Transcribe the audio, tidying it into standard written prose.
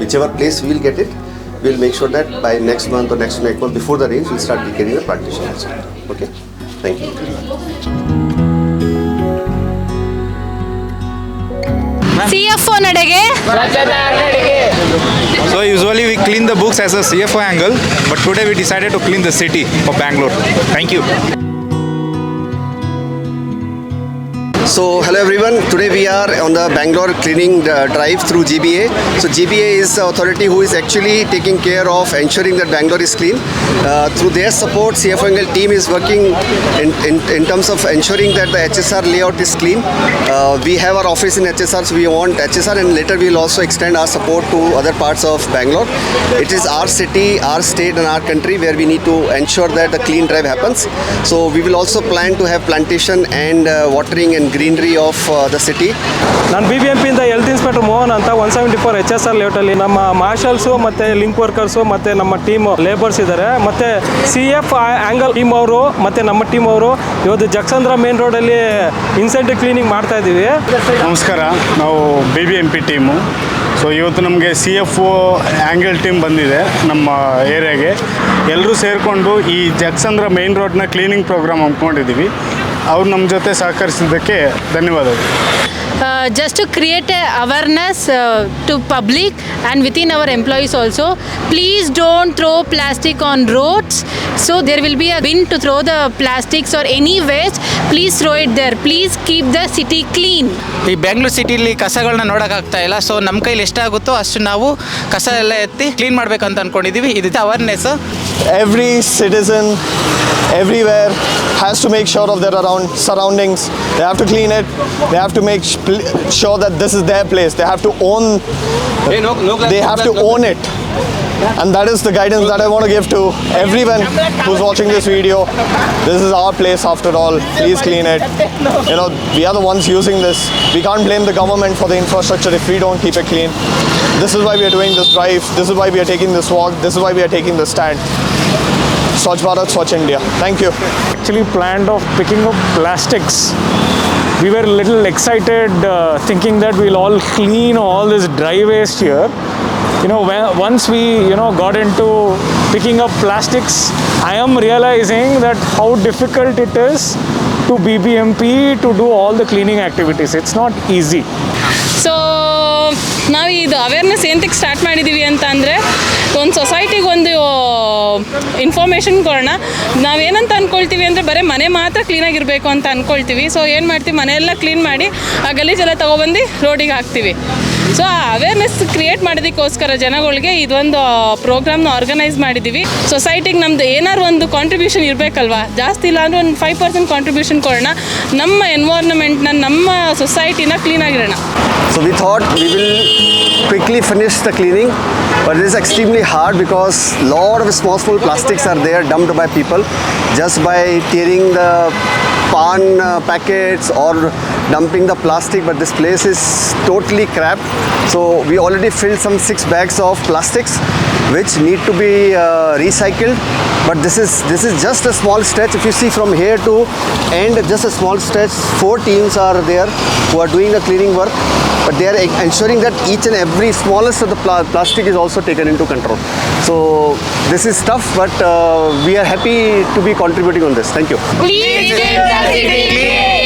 whichever place we will get it, we will make sure that by next month or next month before the rains, we'll start getting the plantation also. Okay, thank you. CFO ನಡೆಗೆ. So usually we clean the books as a CFO angle, but today we decided to clean the city of Bangalore. Thank you. So hello everyone, today we are on the Bangalore cleaning drive through GBA. So GBA is the authority who is actually taking care of ensuring that Bangalore is clean. Through their support, CFO Angle team is working in terms of ensuring that the HSR layout is clean. We have our office in HSR, so we want HSR, and later we will also extend our support to other parts of Bangalore. It is our city, our state and our country where we need to ensure that the clean drive happens. So we will also plan to have plantation and watering and greenery of the city. ನಾನು BBMP ಇಂದ health inspector Mohan ಅಂತ 174 HSR ಲೇಔಟಲ್ಲಿ ನಮ್ಮ ಮಾರ್ಷಲ್ಸು ಮತ್ತು link workers ಮತ್ತು ನಮ್ಮ team labours ಇದ್ದಾರೆ. ಮತ್ತು CF angle team ಅವರು ಮತ್ತು ನಮ್ಮ ಟೀಮ್ ಅವರು ಇವತ್ತು ಜಗಸಂದ್ರ ಮೇನ್ ರೋಡಲ್ಲಿ ಇನ್ಸೆಂಟಿವ್ ಕ್ಲೀನಿಂಗ್ ಮಾಡ್ತಾ ಇದ್ದೀವಿ. ನಮಸ್ಕಾರ, ನಾವು BBMP ಟೀಮು. ಸೊ ಇವತ್ತು ನಮಗೆ CFO ಆ್ಯಂಗಲ್ ಟೀಮ್ ಬಂದಿದೆ ನಮ್ಮ ಏರಿಯಾಗೆ. ಎಲ್ಲರೂ ಸೇರಿಕೊಂಡು ಈ ಜಗಸಂದ್ರ ಮೇನ್ ರೋಡ್ನ ಕ್ಲೀನಿಂಗ್ ಪ್ರೋಗ್ರಾಮ್ ಹಮ್ಮಿಕೊಂಡಿದ್ದೀವಿ. ಅವ್ರು ನಮ್ಮ ಜೊತೆ ಸಹಕರಿಸಿದ್ದಕ್ಕೆ ಧನ್ಯವಾದಗಳು. Just to create awareness to public and within our employees also, please don't throw plastic on roads. So there will be a bin to throw the plastics or any waste. Please throw it there. Please keep the city clean. ಈ ಬೆಂಗಳೂರು ಸಿಟಿಲಿ ಕಸಗಳನ್ನ ನೋಡೋಕ್ಕಾಗ್ತಾ ಇಲ್ಲ. So ನಮ್ಮ ಕೈಲಿ ಎಷ್ಟಾಗುತ್ತೋ ಅಷ್ಟು ನಾವು ಕಸ ಎಲ್ಲ ಎತ್ತಿ ಕ್ಲೀನ್ ಮಾಡಬೇಕಂತ ಅಂದ್ಕೊಂಡಿದ್ದೀವಿ. ಇದು awareness. Every citizen everywhere has to make sure of their surroundings. They have to clean it. They have to make sure that this is their place. They have to own it. And that is the guidance that I want to give to everyone who's watching this video. This is our place after all. Please clean it. We are the ones using this. We can't blame the government for the infrastructure if we don't keep it clean. This is why we are doing this drive. This is why we are taking this walk. This is why we are taking this stand. Swachh Bharat, Swachh India. Thank you. Actually planned of picking up plastics. We were a little excited thinking that we'll all clean all this dry waste here. Once we got into picking up plastics, I am realizing that how difficult it is to BBMP to do all the cleaning activities. It's not easy. So ನಾವು ಇದು awareness ಏನಕ್ಕೆ start ಮಾಡಿದ್ದೀವಿ ಅಂತ ಅಂದರೆ ಒಂದು ಸೊಸೈಟಿಗೆ ಒಂದು information ಕೊಡೋಣ. ನಾವೇನಂತ ಅಂದ್ಕೊಳ್ತೀವಿ ಅಂದರೆ ಬರೀ ಮನೆ ಮಾತ್ರ ಕ್ಲೀನಾಗಿರಬೇಕು ಅಂತ ಅಂದ್ಕೊಳ್ತೀವಿ. ಸೊ ಏನು ಮಾಡ್ತೀವಿ, ಮನೆಯೆಲ್ಲ ಕ್ಲೀನ್ ಮಾಡಿ ಆ ಗಲೀಜೆಲ್ಲ ತೊಗೊಬಂದು ರೋಡಿಗೆ ಹಾಕ್ತೀವಿ. ಸೊ ಆ ಅವೇರ್ನೆಸ್ ಕ್ರಿಯೇಟ್ ಮಾಡೋದಕ್ಕೋಸ್ಕರ ಜನಗಳಿಗೆ ಇದೊಂದು ಪ್ರೋಗ್ರಾಮ್ನ ಆರ್ಗನೈಸ್ ಮಾಡಿದ್ದೀವಿ. ಸೊಸೈಟಿಗೆ ನಮ್ಮದು ಏನಾದ್ರು ಒಂದು ಕಾಂಟ್ರಿಬ್ಯೂಷನ್ ಇರಬೇಕಲ್ವಾ, ಜಾಸ್ತಿ ಇಲ್ಲ ಅಂದರೆ ಒಂದು 5% ಕಾಂಟ್ರಿಬ್ಯೂಷನ್ ಕೊಡೋಣ. ನಮ್ಮ ಎನ್ವೈರ್ನ್ಮೆಂಟ್ನ, ನಮ್ಮ ಸೊಸೈಟಿನ ಕ್ಲೀನಾಗಿರೋಣ. So we thought we will quickly finish the cleaning, but it is extremely hard because lot of small plastics are there dumped by people just by tearing the pan packets or dumping the plastic. But this place is totally crap. So we already filled some 6 bags of plastics which need to be recycled. But this is just a small stretch. If you see from here to end, just a small stretch. 4 teams are there who are doing the cleaning work, but they are ensuring that each and every smallest of the plastic is also taken into control. So this is tough, but we are happy to be contributing on this. Thank you. Please keep the city clean.